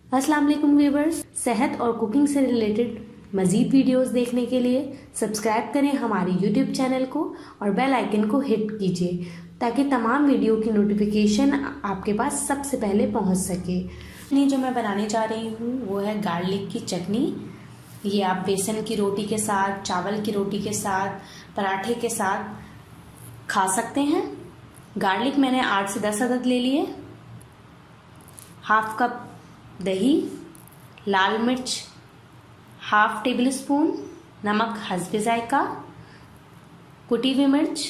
अस्सलाम वालेकुम व्यूवर्स, सेहत और कुकिंग से रिलेटेड मज़ीद वीडियोस देखने के लिए सब्सक्राइब करें हमारे यूट्यूब चैनल को और बेल आइकन को हिट कीजिए ताकि तमाम वीडियो की नोटिफिकेशन आपके पास सबसे पहले पहुंच सके। चटनी जो मैं बनाने जा रही हूँ वो है गार्लिक की चटनी। ये आप बेसन की रोटी के साथ, चावल की रोटी के साथ, पराठे के साथ खा सकते हैं। गार्लिक मैंने 8 से 10 अदद ले लिए। हाफ कप दही, लाल मिर्च हाफ टेबल स्पून, नमक हस्बे जायका, कुटी हुई मिर्च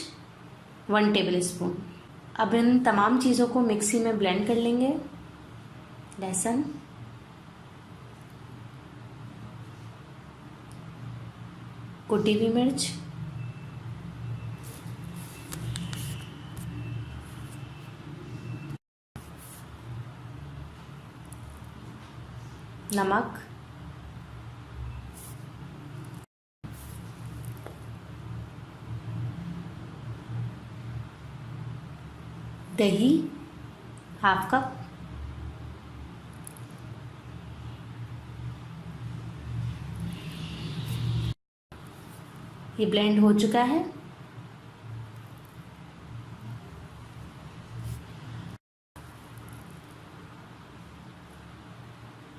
1 टेबल स्पून। अब इन तमाम चीज़ों को मिक्सी में ब्लेंड कर लेंगे। लहसुन, कुटी हुई मिर्च, नमक, दही हाफ कप, ये ब्लेंड हो चुका है।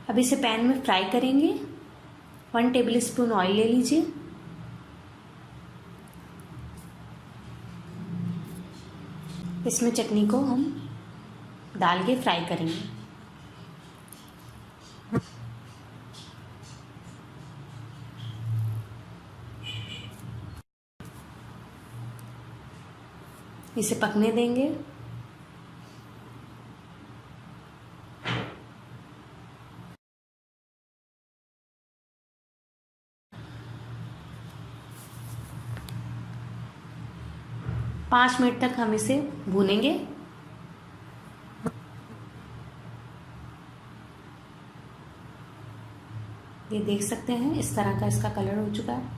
अब इसे पैन में फ्राई करेंगे। 1 टेबल स्पून ऑयल ले लीजिए। इसमें चटनी को हम डाल के फ्राई करेंगे। इसे पकने देंगे। पाँच मिनट तक हम इसे भूनेंगे। ये देख सकते हैं इस तरह का इसका कलर हो चुका है।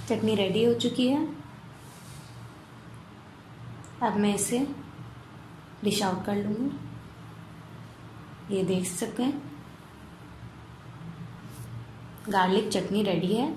चटनी रेडी हो चुकी है। अब मैं इसे डिश आउट कर लूँगी। ये देख सकते हैं गार्लिक चटनी रेडी है।